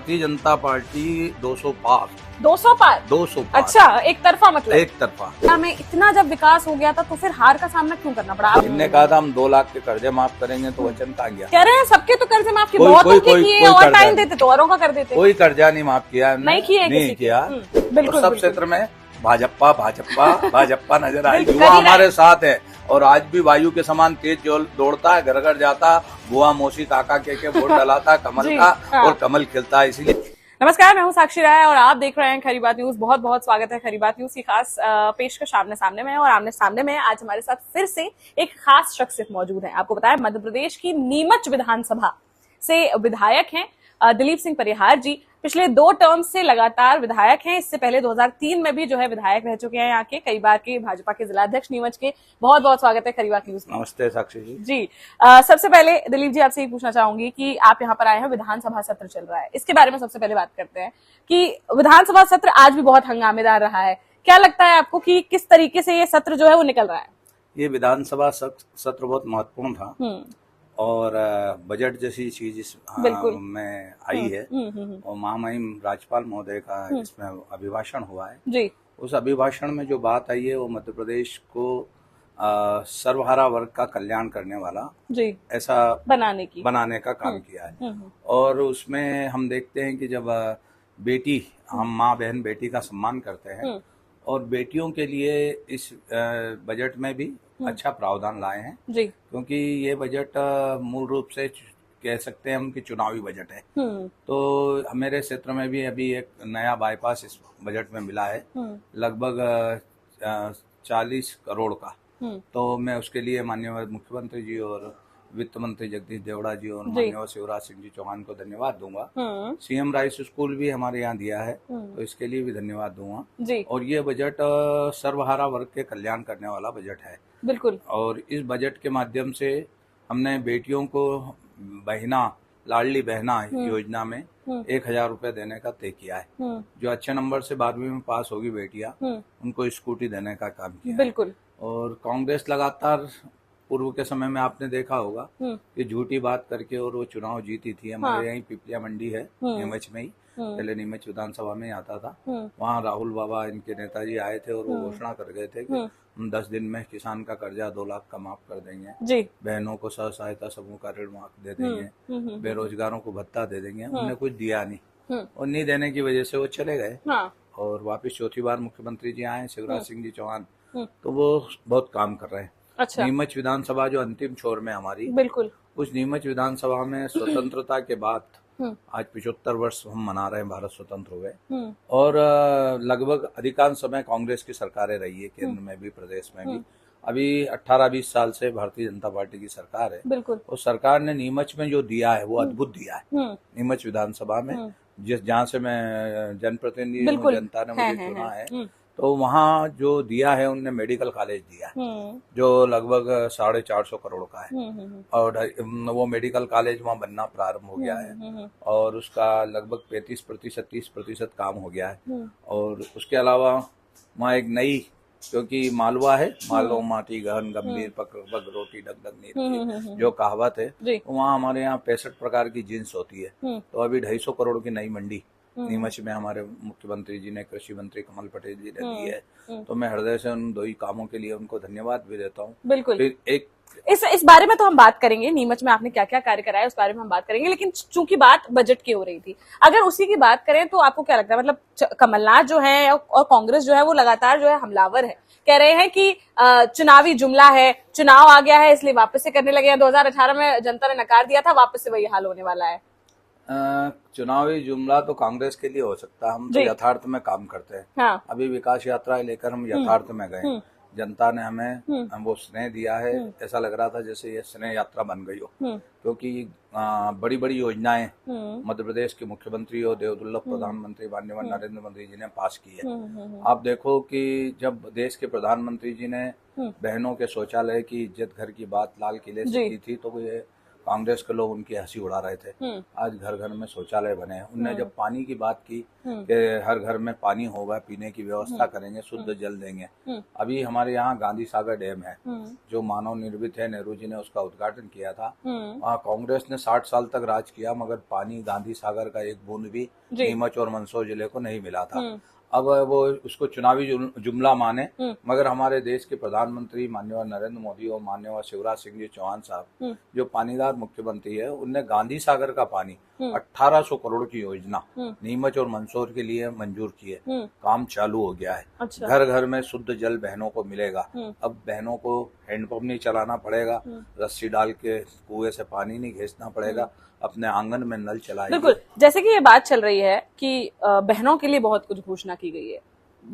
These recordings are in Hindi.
भारतीय जनता पार्टी 200 पार 200 पार 200 पार। अच्छा, एक तरफा मतलब एक तरफा। में इतना जब विकास हो गया था तो फिर हार का सामना क्यों करना पड़ा? इनने कहा था हम 2 लाख के कर्जे माफ करेंगे, तो वचन कहाँ गया? कह रहे हैं सबके तो कर्जे माफ किए, कोई- बहुतों कोई- के कोई- किए कोई और कर्जा टाइम नहीं। देते तो औरों का कर देते। कोई कर्जा नहीं माफ किया हमने, नहीं किए नहीं किसी के। किया। बिल्कुल तो सब बिल्कुल। क्षेत्र में भाजपा भाजपा भाजपा नजर आई। बिल्कुल, युवा कर ही रहा है। हमारे साथ है और आज भी वायु के समान तेज जो दौड़ता है, घर घर जाता, बुआ मौसी काका के वोट डलाता कमल जी, का, हाँ। और कमल खिलता है। इसीलिए नमस्कार, मैं हूं साक्षी राय और आप देख रहे हैं खरी बात न्यूज। बहुत बहुत स्वागत है खरी बात न्यूज की खास पेशकश आमने सामने में। और आमने सामने में आज हमारे साथ फिर से एक खास शख्सियत मौजूद है। आपको बताया मध्य प्रदेश की नीमच विधानसभा से विधायक हैं दिलीप सिंह परिहार जी। पिछले 2 टर्म से लगातार विधायक हैं। इससे पहले 2003 में भी जो है विधायक रह चुके हैं यहाँ के, कई बार के भाजपा के जिलाध्यक्ष नीमच के। बहुत बहुत स्वागत है खरी बात न्यूज में। नमस्ते साक्षी जी। जी सबसे पहले दिलीप जी आपसे ये पूछना चाहूंगी कि आप यहाँ पर आए हैं, विधानसभा सत्र चल रहा है, इसके बारे में सबसे पहले बात करते हैं कि विधानसभा सत्र आज भी बहुत हंगामेदार रहा है। क्या लगता है आपको कि किस तरीके से ये सत्र जो है वो निकल रहा है? ये विधानसभा सत्र बहुत महत्वपूर्ण था और बजट जैसी चीज में आई है और महामहिम राज्यपाल महोदय का इसमें अभिभाषण हुआ है जी। उस अभिभाषण में जो बात आई है वो मध्य प्रदेश को सर्वहारा वर्ग का कल्याण करने वाला जी ऐसा बनाने का काम किया है। और उसमें हम देखते हैं कि जब बेटी, हम माँ बहन बेटी का सम्मान करते हैं और बेटियों के लिए इस बजट में भी अच्छा प्रावधान लाए हैं जी। क्योंकि ये बजट मूल रूप से कह सकते हैं हम कि चुनावी बजट है। तो मेरे क्षेत्र में भी अभी एक नया बाईपास इस बजट में मिला है, लगभग 40 करोड़ का। तो मैं उसके लिए माननीय मुख्यमंत्री जी और वित्त मंत्री जगदीश देवड़ा जी और माननीय शिवराज सिंह जी चौहान को धन्यवाद दूंगा। सीएम राइस स्कूल भी हमारे यहाँ दिया है, तो इसके लिए भी धन्यवाद दूंगा। और ये बजट सर्वहारा वर्ग के कल्याण करने वाला बजट है। बिल्कुल। और इस बजट के माध्यम से हमने बेटियों को बहना, लाडली बहना योजना में 1000 रुपए देने का तय किया है। जो अच्छे नंबर से 12वीं में पास होगी बेटियां, उनको स्कूटी देने का काम किया बिल्कुल। है। और कांग्रेस लगातार पूर्व के समय में आपने देखा होगा कि झूठी बात करके और वो चुनाव जीती थी। हमारे यहीं पिपलिया मंडी है नीमच में ही, पहले नीमच विधानसभा में आता था। वहाँ राहुल बाबा इनके नेताजी आए थे और वो घोषणा कर गए थे कि हम 10 दिन में किसान का कर्जा 2 लाख का माफ कर देंगे, बहनों को स्व सहायता समूह का ऋण माफ दे देंगे, बेरोजगारों को भत्ता दे देंगे। उन्होंने कुछ दिया नहीं और नहीं देने की वजह से वो चले गए। और वापिस चौथी बार मुख्यमंत्री जी आए शिवराज सिंह जी चौहान, तो वो बहुत काम कर रहे हैं। अच्छा। नीमच विधानसभा जो अंतिम छोर में हमारी, बिल्कुल, उस नीमच विधानसभा में स्वतंत्रता के बाद आज 75 वर्ष हम मना रहे हैं, भारत स्वतंत्र हुए। और लगभग अधिकांश समय कांग्रेस की सरकारें रही है, केंद्र में भी प्रदेश में भी। अभी 18-20 साल से भारतीय जनता पार्टी की सरकार है। बिल्कुल। और सरकार ने नीमच में जो दिया है वो अद्भुत दिया है। नीमच विधानसभा में जहाँ से मैं जनप्रतिनिधि हूँ, जनता ने मुझे चुना है, तो वहाँ जो दिया है उनने मेडिकल कॉलेज दिया है जो लगभग 450 करोड़ का है। और वो मेडिकल कॉलेज वहाँ बनना प्रारंभ हो गया है और उसका लगभग 35% 30% काम हो गया है। और उसके अलावा वहाँ एक नई, क्योंकि मालवा है, मालो माटी गहन गंभीर पग रोटी डग डग नीर जो कहावत है, वहाँ हमारे यहाँ 65 प्रकार की जींस होती है। तो अभी 250 करोड़ की नई मंडी नीमच में हमारे मुख्यमंत्री जी ने, कृषि मंत्री कमल पटेल जी ने दी है। तो मैं हृदय से उन 2 ही कामों के लिए उनको धन्यवाद भी देता हूँ। बिल्कुल। फिर एक इस बारे में तो हम बात करेंगे, नीमच में आपने क्या क्या कार्य कराया उस बारे में हम बात करेंगे, लेकिन चूंकि बात बजट की हो रही थी, अगर उसी की बात करें तो आपको क्या लगता है? मतलब कमलनाथ जो है और कांग्रेस जो है वो लगातार जो है हमलावर है, कह रहे हैं कि चुनावी जुमला है, चुनाव आ गया है इसलिए वापस से करने लगे हैं। 2018 में जनता ने नकार दिया था, वापस से वही हाल होने वाला है। चुनावी जुमला तो कांग्रेस के लिए हो सकता है, हम तो यथार्थ में काम करते हैं। अभी विकास यात्रा लेकर हम यथार्थ में गए, जनता ने हमें वो स्नेह दिया है। ऐसा लग रहा था जैसे ये स्नेह यात्रा बन गई हो, क्योंकि बड़ी बड़ी योजनाएं मध्य प्रदेश के मुख्यमंत्री और देवदुल्लभ प्रधानमंत्री माननीय नरेंद्र मोदी जी ने पास की है। आप देखो कि जब देश के प्रधानमंत्री जी ने बहनों के शौचालय की इज्जत घर की बात लाल किले से की थी, तो ये कांग्रेस के लोग उनकी हंसी उड़ा रहे थे। आज घर घर में शौचालय बने हैं। उनने जब पानी की बात की कि हर घर में पानी होगा, पीने की व्यवस्था करेंगे, शुद्ध जल देंगे। अभी हमारे यहाँ गांधी सागर डैम है जो मानव निर्मित है, नेहरू जी ने उसका उद्घाटन किया था। वहाँ कांग्रेस ने 60 साल तक राज किया, मगर पानी गांधी सागर का एक बूंद भी नीमच और मंदसौर जिले को नहीं मिला था। अब वो उसको चुनावी जुमला माने, मगर हमारे देश के प्रधानमंत्री माननीय नरेंद्र मोदी और माननीय शिवराज सिंह जी चौहान साहब जो पानीदार मुख्यमंत्री है, उनने गांधी सागर का पानी 1800 करोड़ की योजना नीमच और मंदसौर के लिए मंजूर की है। काम चालू हो गया है। अच्छा। घर घर में शुद्ध जल बहनों को मिलेगा। अब बहनों को हैंडपंप नहीं चलाना पड़ेगा, रस्सी डाल के कुएं से पानी नहीं खींचना पड़ेगा, अपने आंगन में नल चलाएंगे। बिल्कुल, जैसे कि ये बात चल रही है कि बहनों के लिए बहुत कुछ घोषणा की गई है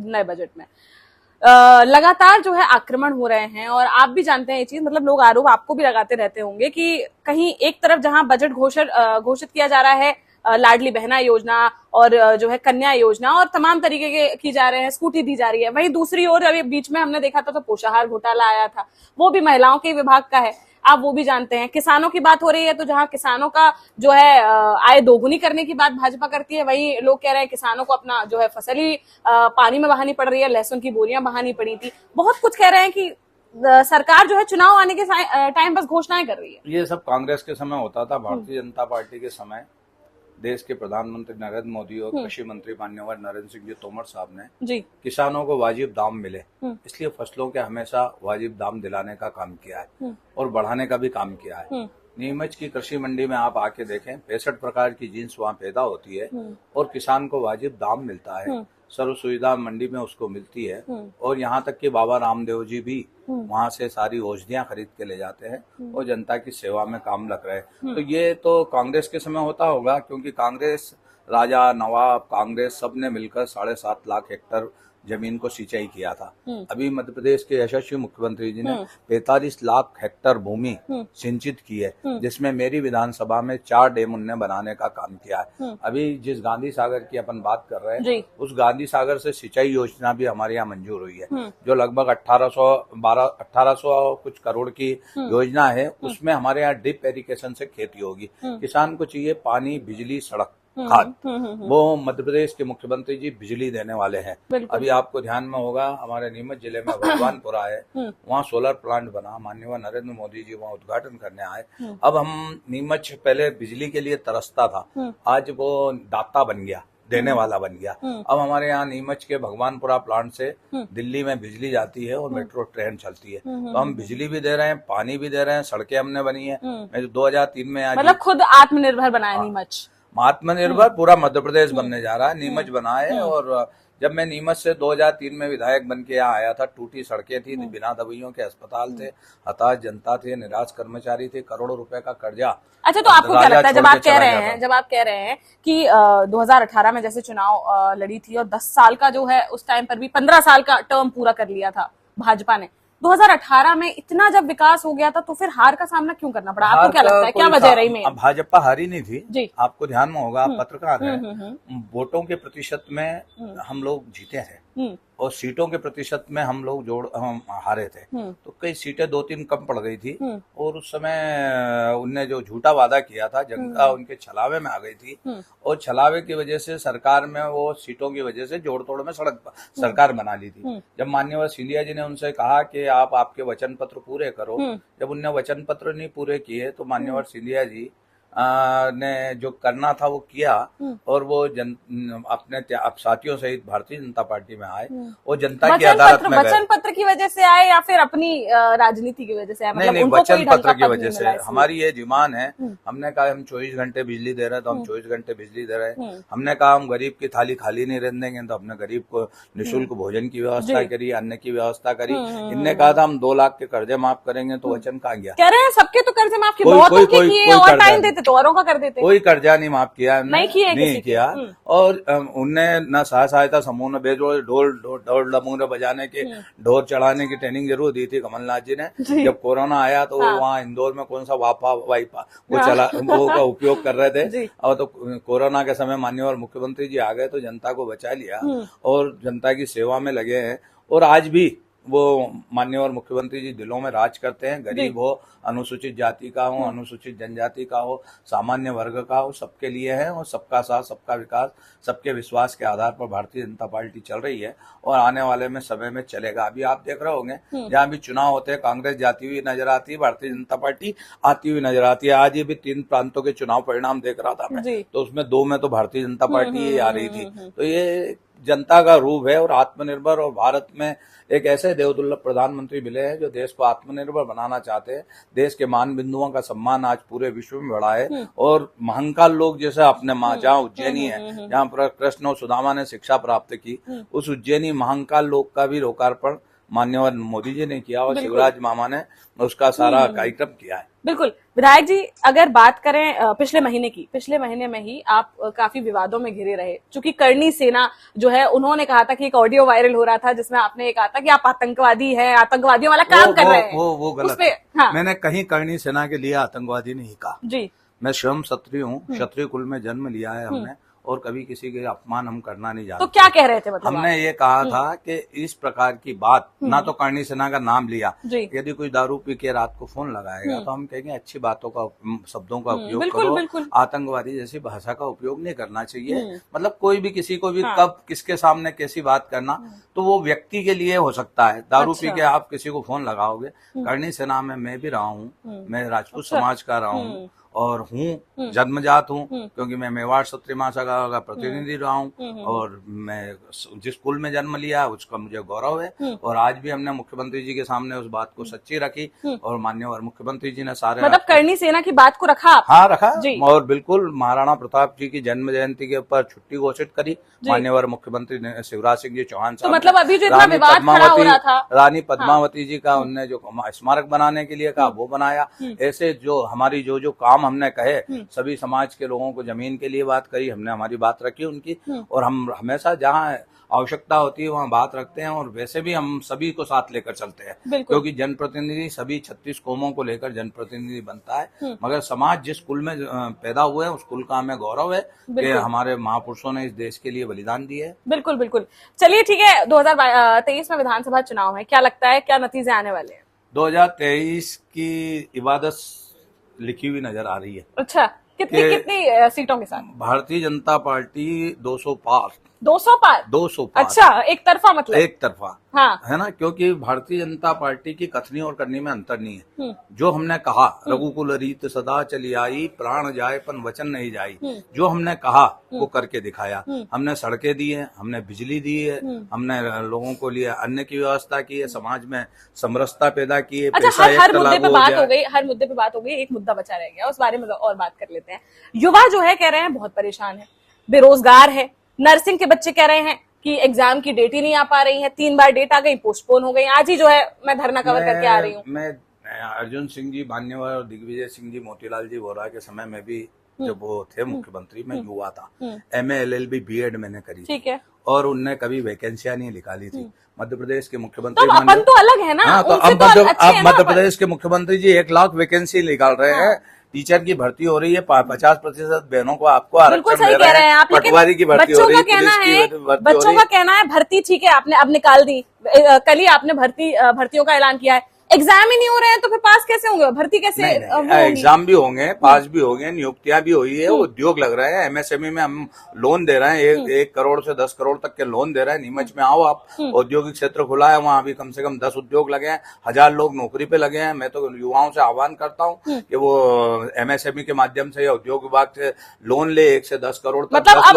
नए बजट में। लगातार जो है आक्रमण हो रहे हैं और आप भी जानते हैं ये चीज, मतलब लोग आरोप आपको भी लगाते रहते होंगे कि कहीं एक तरफ जहां बजट घोषित किया जा रहा है लाडली बहना योजना और जो है कन्या योजना और तमाम तरीके के की जा रहे हैं, स्कूटी दी जा रही है, वहीं दूसरी ओर अभी बीच में हमने देखा था तो पोषाहार घोटाला आया था, वो भी महिलाओं के विभाग का है, आप वो भी जानते हैं। किसानों की बात हो रही है तो जहां किसानों का जो है आय दोगुनी करने की बात भाजपा करती है, वहीं लोग कह रहे हैं किसानों को अपना जो है फसल ही पानी में बहानी पड़ रही है, लहसुन की बोरियां बहानी पड़ी थी। बहुत कुछ कह रहे हैं कि सरकार जो है चुनाव आने के टाइम बस घोषणाएं कर रही है। ये सब कांग्रेस के समय होता था। भारतीय जनता पार्टी के समय देश के प्रधानमंत्री नरेंद्र मोदी और कृषि मंत्री माननीय नरेंद्र सिंह जी तोमर साहब ने जी किसानों को वाजिब दाम मिले, इसलिए फसलों के हमेशा वाजिब दाम दिलाने का काम किया है और बढ़ाने का भी काम किया है। नीमच की कृषि मंडी में आप आके देखें, 65 प्रकार की जींस वहाँ पैदा होती है और किसान को वाजिब दाम मिलता है। सर्व सुविधा मंडी में उसको मिलती है और यहाँ तक कि बाबा रामदेव जी भी वहाँ से सारी औषधियाँ खरीद के ले जाते हैं और जनता की सेवा में काम लग रहे हैं। तो ये तो कांग्रेस के समय होता होगा, क्योंकि कांग्रेस राजा नवाब कांग्रेस सब ने मिलकर 7.5 लाख हेक्टर जमीन को सिंचाई किया था। अभी मध्य प्रदेश के यशस्वी मुख्यमंत्री जी ने 45 लाख हेक्टर भूमि सिंचित की है, जिसमें मेरी विधानसभा में 4 डैम उनने बनाने का काम किया है। अभी जिस गांधी सागर की अपन बात कर रहे हैं, उस गांधी सागर से सिंचाई योजना भी हमारे यहाँ मंजूर हुई है, जो लगभग 1800 कुछ करोड़ की योजना है। उसमें हमारे यहाँ ड्रिप इरिगेशन से खेती होगी। किसान को चाहिए पानी, बिजली, सड़क, खाद, वो मध्य प्रदेश के मुख्यमंत्री जी बिजली देने वाले हैं। अभी आपको ध्यान में होगा, हमारे नीमच जिले में भगवानपुरा है, वहाँ सोलर प्लांट बना, माननीय नरेंद्र मोदी जी वहाँ उद्घाटन करने आए। अब हम नीमच पहले बिजली के लिए तरसता था, आज वो दाता बन गया, देने वाला बन गया। अब हमारे यहाँ नीमच के भगवानपुरा प्लांट से दिल्ली में बिजली जाती है और मेट्रो ट्रेन चलती है। तो हम बिजली भी दे रहे हैं, पानी भी दे रहे हैं, सड़कें हमने बनी है। मैं 2003 में मतलब खुद आत्मनिर्भर बनाया नीमच। आत्मनिर्भर पूरा मध्य प्रदेश बनने जा रहा है, नीमच बना है। और जब मैं नीमच से 2003 में विधायक बन के यहाँ आया था, टूटी सड़कें थी, बिना दवाइयों के अस्पताल थे, हताश जनता थे, निराश कर्मचारी थे, करोड़ों रुपए का कर्जा। अच्छा, तो आपको क्या लगता है जब आप कह रहे हैं कि 2018 में जैसे चुनाव लड़ी थी और 10 साल का जो है उस टाइम पर भी 15 साल का टर्म पूरा कर लिया था भाजपा ने, 2018 में इतना जब विकास हो गया था तो फिर हार का सामना क्यों करना पड़ा? आपको क्या लगता है, क्या वजह रही में? भाजपा हारी नहीं थी जी। आपको ध्यान में होगा, आप पत्रकार हैं, वोटों के प्रतिशत में हम लोग जीते थे और सीटों के प्रतिशत में हम लोग हम हारे थे। तो कई सीटें 2-3 कम पड़ गई थी और उस समय उनने जो झूठा वादा किया था, जनता उनके छलावे में आ गई थी और छलावे की वजह से सरकार में वो सीटों की वजह से जोड़ तोड़ में सरकार बना ली थी। जब माननीय सिंधिया जी ने उनसे कहा कि आप आपके वचन पत्र पूरे करो, जब उनने वचन पत्र नहीं पूरे किए तो माननीय सिंधिया जी ने जो करना था वो किया और वो अपने साथियों सहित भारतीय जनता पार्टी में आए और जनता की अदालत में गए। वचन पत्र की वजह से आए या फिर अपनी राजनीति की वजह से आए? नहीं, वचन पत्र की वजह से। हमारी ये डिमांड है, हमने कहा हम 24 घंटे बिजली दे रहे हैं तो हम 24 घंटे बिजली दे रहे हैं। हमने कहा हम गरीब की थाली खाली नहीं रहने देंगे, तो हमने गरीब को निःशुल्क भोजन की व्यवस्था करी, अन्न की व्यवस्था करी। इनने कहा था हम 2 लाख के कर्जे माफ करेंगे, तो वचन कहा गया। कह रहे हैं सबके तो कर्जे माफ किए, बहुतों के किए और टाइम देते तो औरों का कर देते। कोई कर्जा नहीं माफ किया, नहीं किया। और उनने न सहायता समूह ने बेजोड़ ढोल डमूरे बजाने के, ढोल चढ़ाने की ट्रेनिंग जरूर दी थी कमलनाथ जी ने। जब कोरोना आया तो वहाँ इंदौर में कौन सा वाइपा वो का उपयोग कर रहे थे और तो कोरोना के समय माननीय मुख्यमंत्री जी आ गए तो जनता को बचा लिया और जनता की सेवा में लगे हैं। और आज भी वो माननीय मुख्यमंत्री जी दिलों में राज करते हैं। गरीब हो, अनुसूचित जाति का हो, अनुसूचित जनजाति का हो, सामान्य वर्ग का हो, सबके लिए है। और सबका साथ, सबका विकास, सबके विश्वास के आधार पर भारतीय जनता पार्टी चल रही है और आने वाले में समय में चलेगा। अभी आप देख रहे होंगे जहाँ भी चुनाव होते हैं, कांग्रेस जाती हुई नजर आती है, भारतीय जनता पार्टी आती हुई नजर आती है। आज ये भी 3 प्रांतों के चुनाव परिणाम देख रहा था मैं, तो उसमें 2 में तो भारतीय जनता पार्टी ही आ रही थी। तो ये जनता का रूप है और आत्मनिर्भर, और भारत में एक ऐसे देवदुल्लभ प्रधानमंत्री मिले हैं जो देश को आत्मनिर्भर बनाना चाहते हैं। देश के मान बिंदुओं का सम्मान आज पूरे विश्व में बढ़ा है और महंकाल लोग जैसे अपने माँ, जहाँ उज्जैनी है, जहाँ पर कृष्ण और सुदामा ने शिक्षा प्राप्त की, उस उज्जैनी महंकाल लोक का भी लोकार्पण माननीय मोदी जी ने किया और शिवराज मामा ने उसका सारा कार्यक्रम किया है। बिल्कुल। विधायक जी, अगर बात करें पिछले महीने में ही आप काफी विवादों में घिरे रहे, क्योंकि करणी सेना जो है, उन्होंने कहा था कि एक ऑडियो वायरल हो रहा था जिसमें आपने ये कहा था कि आप आतंकवादी हैं, आतंकवादियों वाला काम कर रहे हैं। वो गलत है। हाँ। मैंने कहीं करणी सेना के लिए आतंकवादी नहीं कहा जी। मैं स्वयं क्षत्रिय हूँ, क्षत्रिय कुल में जन्म लिया है हमने, और कभी किसी के अपमान हम करना नहीं जानते। तो क्या कह रहे थे? मतलब हमने ये कहा था कि इस प्रकार की बात, ना तो करणी सेना का नाम लिया, यदि कोई दारू पी के रात को फोन लगाएगा तो हम कहेंगे अच्छी बातों का, शब्दों का उपयोग करो, आतंकवादी जैसी भाषा का उपयोग नहीं करना चाहिए। मतलब कोई भी किसी को भी कब किसके सामने कैसी बात करना, तो वो व्यक्ति के लिए हो सकता है। दारू पी के आप किसी को फोन लगाओगे, करणी सेना में मैं भी रहा हूँ, मैं राजपूत समाज का रहा हूँ और हूँ, जन्मजात हूँ, क्योंकि मैं मेवाड़ क्षत्रिय महासभा का प्रतिनिधि रहा हूँ और मैं जिस कुल में जन्म लिया उसका मुझे गौरव है। और आज भी हमने मुख्यमंत्री जी के सामने उस बात को सच्ची रखी और माननीय मुख्यमंत्री जी ने सारे, मतलब करणी सेना की बात को रखा। हाँ, रखा। और बिल्कुल महाराणा प्रताप जी की जन्म जयंती के ऊपर छुट्टी घोषित करी माननीय मुख्यमंत्री शिवराज सिंह जी चौहान साहब। मतलब अभी जो इतना विवाद खड़ा हो रहा था, रानी पद्मावती जी का उनने जो स्मारक बनाने के लिए कहा वो बनाया। ऐसे जो हमारी जो काम हमने कहे, सभी समाज के लोगों को जमीन के लिए बात करी, हमने हमारी बात रखी उनकी, और हम हमेशा जहाँ आवश्यकता होती है वहाँ बात रखते हैं। और वैसे भी हम सभी को साथ लेकर चलते हैं, क्योंकि जनप्रतिनिधि सभी 36 कौमों को लेकर जनप्रतिनिधि बनता है। मगर समाज जिस कुल में पैदा हुए हैं उस कुल का हमें गौरव है कि हमारे महापुरुषों ने इस देश के लिए बलिदान दिए है। बिल्कुल बिल्कुल। चलिए ठीक है, 2023 में विधानसभा चुनाव है, क्या लगता है क्या नतीजे आने वाले हैं? 2023 की इबादत लिखी हुई नजर आ रही है। अच्छा, कितनी सीटों के साथ? भारतीय जनता पार्टी 200 पार। 200 पार? 200 पार। अच्छा, एक तरफा मतलब? एक तरफा, हाँ। है ना, क्योंकि भारतीय जनता पार्टी की कथनी और करनी में अंतर नहीं है। जो हमने कहा, रघुकुल रीत सदा चली आई, प्राण जाए पन वचन नहीं जाई, जो हमने कहा वो करके दिखाया। हमने सड़कें दी है, हमने बिजली दी है, हमने लोगों को लिए अन्न की व्यवस्था की है, समाज में समरसता पैदा की है। अच्छा, हर मुद्दे पे बात हो गई, हर मुद्दे पे बात हो गई, एक मुद्दा बचा रह गया, उस बारे में और बात कर लेते हैं। युवा जो है कह रहे हैं बहुत परेशान है, बेरोजगार है। नर्सिंग के बच्चे कह रहे हैं कि एग्जाम की डेट ही नहीं आ पा रही है, 3 बार डेट आ गई, पोस्टपोन हो गई। आज ही जो है मैं धरना कवर करके आ रही हूँ। मैं अर्जुन सिंह जी मान्यवर और दिग्विजय सिंह जी, मोतीलाल जी वोरा के समय में भी जब वो थे मुख्यमंत्री, मैं युवा था, MA LLB BEd मैंने करी, ठीक है, और उनने कभी वैकेंसियां नहीं निकाली थी। मध्य प्रदेश के मुख्यमंत्री, तो अपन तो अलग है ना। हाँ, तो अब मध्य प्रदेश के मुख्यमंत्री जी 1 लाख वैकेंसी निकाल रहे हैं। टीचर की भर्ती हो रही है, 50% बहनों को आपको आरक्षण दे रहे हैं, पटवारी की भर्ती हो रही है, बच्चों का कहना है भर्ती ठीक है आपने अब निकाल दी, कल ही आपने भर्तियों का ऐलान किया है, एग्जाम ही नहीं हो रहे हैं तो फिर पास कैसे होंगे, भर्ती कैसे? एग्जाम भी होंगे, पास भी होंगे, नियुक्तियां भी हुई है, उद्योग लग रहे हैं। MSME में हम लोन दे रहे हैं, 1 करोड़ से 10 करोड़ तक के लोन दे रहे हैं। नीमच में आओ आप, औद्योगिक क्षेत्र खुला है, वहाँ भी कम से कम 10 उद्योग लगे हैं, 1000 लोग नौकरी पे लगे हैं। मैं तो युवाओं से आह्वान करता हूँ कि वो MSME के माध्यम से या उद्योग विभाग से लोन ले, 1 से 10 करोड़ तक। मतलब आप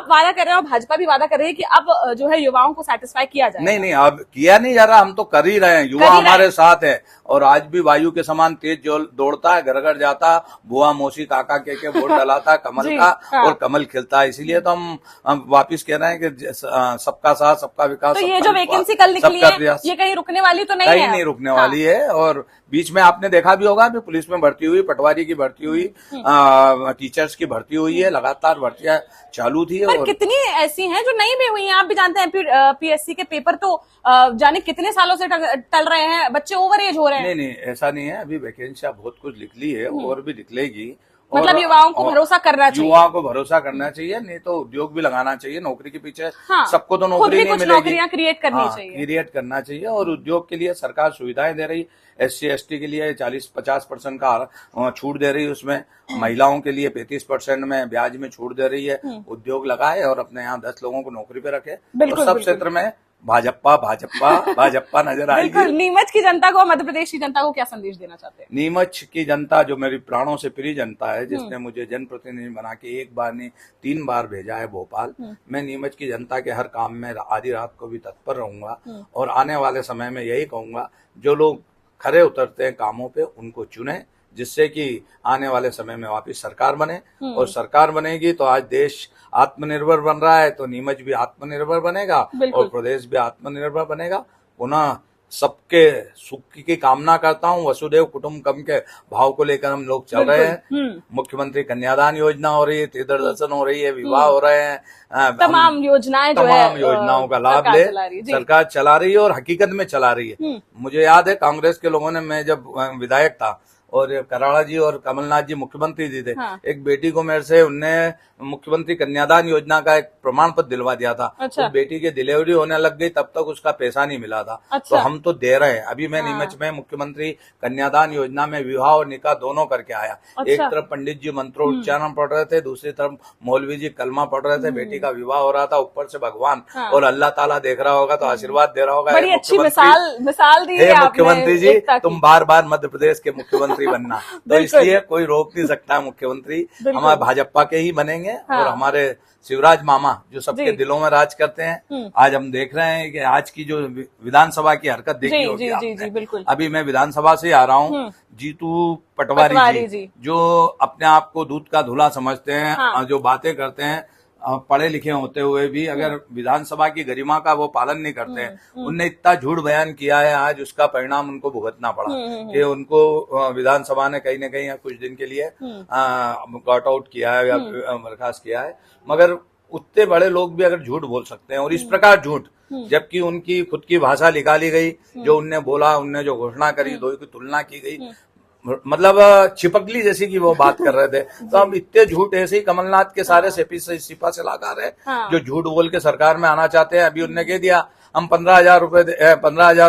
वादा कर रहे हो, भाजपा भी वादा कर रही है कि अब जो है युवाओं को सेटिस्फाई किया जाए। नहीं, अब किया नहीं जा रहा, हम तो कर ही रहे हैं। युवा हमारे साथ है और आज भी वायु के समान तेज जो दौड़ता है, घर घर जाता, बुआ मौसी काका के वोट डलाता कमल का, और कमल खिलता है। इसीलिए तो हम वापिस कह रहे हैं कि सबका साथ, सबका विकास। तो ये जो वैकेंसी कल निकली है, ये कहीं रुकने वाली तो नहीं है? कहीं नहीं रुकने वाली है। और बीच में आपने देखा भी होगा, पुलिस में भर्ती हुई, पटवारी की भर्ती हुई, टीचर्स की भर्ती हुई है, लगातार भर्तियां चालू थी। और कितनी ऐसी हैं जो नहीं भी हुई हैं? आप भी जानते हैं PSC के पेपर तो जाने कितने सालों से टल रहे हैं, बच्चे ओवर एज हो रहे हैं। नहीं, ऐसा नहीं है। अभी वैकेंसियां बहुत कुछ निकली है और भी निकलेगी। मतलब युवाओं को भरोसा करना चाहिए। युवाओं को भरोसा करना चाहिए, नहीं तो उद्योग भी लगाना चाहिए। नौकरी के पीछे सबको तो नौकरी नहीं मिलेगी, नौकरियां क्रिएट करनी चाहिए, क्रिएट करना चाहिए। और उद्योग के लिए सरकार सुविधाएं दे रही, SC ST के लिए 40-50% का छूट दे रही है, उसमें महिलाओं के लिए 35% में ब्याज में छूट दे रही है। उद्योग लगाए और अपने यहाँ 10 लोगों को नौकरी पे रखे, तो सब क्षेत्र में भाजपा भाजपा भाजपा नजर आएगी। बिल्कुल। नीमच की जनता को, मध्य प्रदेश की जनता को क्या संदेश देना चाहते हैं? नीमच की जनता जो मेरी प्राणों से प्रिय जनता है, जिसने मुझे जनप्रतिनिधि बना के एक बार नहीं 3 बार भेजा है भोपाल, मैं नीमच की जनता के हर काम में आधी रात को भी तत्पर रहूंगा। और आने वाले समय में यही कहूंगा, जो लोग खरे उतरते हैं कामों पे उनको चुने, जिससे कि आने वाले समय में वापिस सरकार बने। और सरकार बनेगी तो आज देश आत्मनिर्भर बन रहा है, तो नीमच भी आत्मनिर्भर बनेगा और प्रदेश भी आत्मनिर्भर बनेगा। पुनः सबके सुख की कामना करता हूँ। वसुदेव कुटुंबकम के भाव को लेकर हम लोग चल रहे हैं। मुख्यमंत्री कन्यादान योजना हो रही है, तीर्थ दर्शन हो रही है, विवाह हो रहे हैं, तमाम योजनाएं तमाम योजनाओं का लाभ ले सरकार चला रही है और हकीकत में चला रही है। मुझे याद है कांग्रेस के लोगों ने, मैं जब विधायक था और कराड़ा जी और कमलनाथ जी मुख्यमंत्री जी थे, एक बेटी को मेरे से उनने मुख्यमंत्री कन्यादान योजना का एक प्रमाण पत्र दिलवा दिया था। अच्छा। तो बेटी की डिलीवरी होने लग गई, तब तक उसका पैसा नहीं मिला था। अच्छा। तो हम तो दे रहे हैं। अभी मैं नीमच में मुख्यमंत्री कन्यादान योजना में विवाह और निकाह दोनों करके आया। अच्छा। एक तरफ पंडित जी मंत्रोच्चारण पढ़ रहे थे, दूसरी तरफ मौलवी जी कलमा पढ़ रहे थे, बेटी का विवाह हो रहा था। ऊपर से भगवान और अल्लाह ताला देख रहा होगा तो आशीर्वाद दे रहा होगा। बड़ी अच्छी मिसाल दी है मुख्यमंत्री जी, तुम बार बार मध्य प्रदेश के मुख्यमंत्री बनना। तो इसलिए कोई रोक नहीं सकता है मुख्यमंत्री, हमारे भाजपा के ही बनेंगे। और हमारे शिवराज मामा जो सबके दिलों में राज करते हैं, आज हम देख रहे हैं कि आज की जो विधानसभा की हरकत देखी होगी आपने। अभी मैं विधानसभा से आ रहा हूँ, जीतू पटवारी जी जो अपने आप को दूध का धुला समझते हैं, जो बातें करते हैं, पढ़े लिखे होते हुए भी अगर विधानसभा की गरिमा का वो पालन नहीं करते हैं, उनने इतना झूठ बयान किया है, आज उसका परिणाम उनको भुगतना पड़ा कि उनको विधानसभा ने कहीं न कहीं कुछ दिन के लिए गॉट आउट किया है या बर्खास्त किया है। मगर उतने बड़े लोग भी अगर झूठ बोल सकते हैं और इस प्रकार झूठ, जबकि उनकी खुद की भाषा निकाली गई, जो उनने बोला, उनने जो घोषणा करी, दो की तुलना की गई, मतलब छिपकली जैसी की वो बात कर रहे थे। तो हम इतने झूठ ऐसे ही कमलनाथ के सारे सिपा सलाहकार है जो झूठ बोल के सरकार में आना चाहते हैं। अभी उनने कह दिया हम 15,000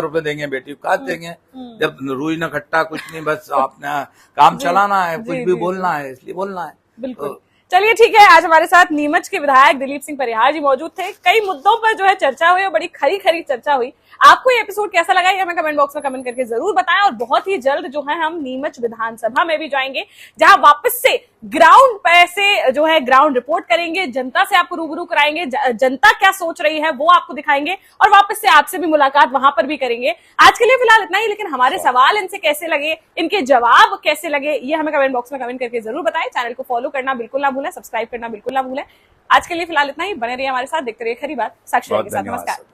रुपए देंगे बेटी को, कहा देंगे जब रुई न खट्टा कुछ नहीं, बस आपने काम चलाना है, कुछ भी बोलना है, इसलिए बोलना है। बिल्कुल। चलिए ठीक है, आज हमारे साथ नीमच के विधायक दिलीप सिंह परिहार जी मौजूद थे। कई मुद्दों पर जो है चर्चा हुई और बड़ी खरी चर्चा हुई। आपको ये एपिसोड कैसा लगा ये हमें कमेंट बॉक्स में कमेंट करके जरूर बताएं। और बहुत ही जल्द जो है हम नीमच विधानसभा में भी जाएंगे, जहां वापस से ग्राउंड पे से जो है ग्राउंड रिपोर्ट करेंगे, जनता से आपको रूबरू कराएंगे, जनता क्या सोच रही है वो आपको दिखाएंगे और वापस से आपसे भी मुलाकात वहां पर भी करेंगे। आज के लिए फिलहाल इतना ही, लेकिन हमारे सवाल इनसे कैसे लगे, इनके जवाब कैसे लगे, ये हमें कमेंट बॉक्स में कमेंट करके जरूर बताएं। चैनल को फॉलो करना बिल्कुल ना भूलें, सब्सक्राइब करना बिल्कुल ना भूलें। आज के लिए फिलहाल इतना ही, बने रहिए हमारे साथ, देखते रहिए खरी बात साक्षी के साथ। नमस्कार।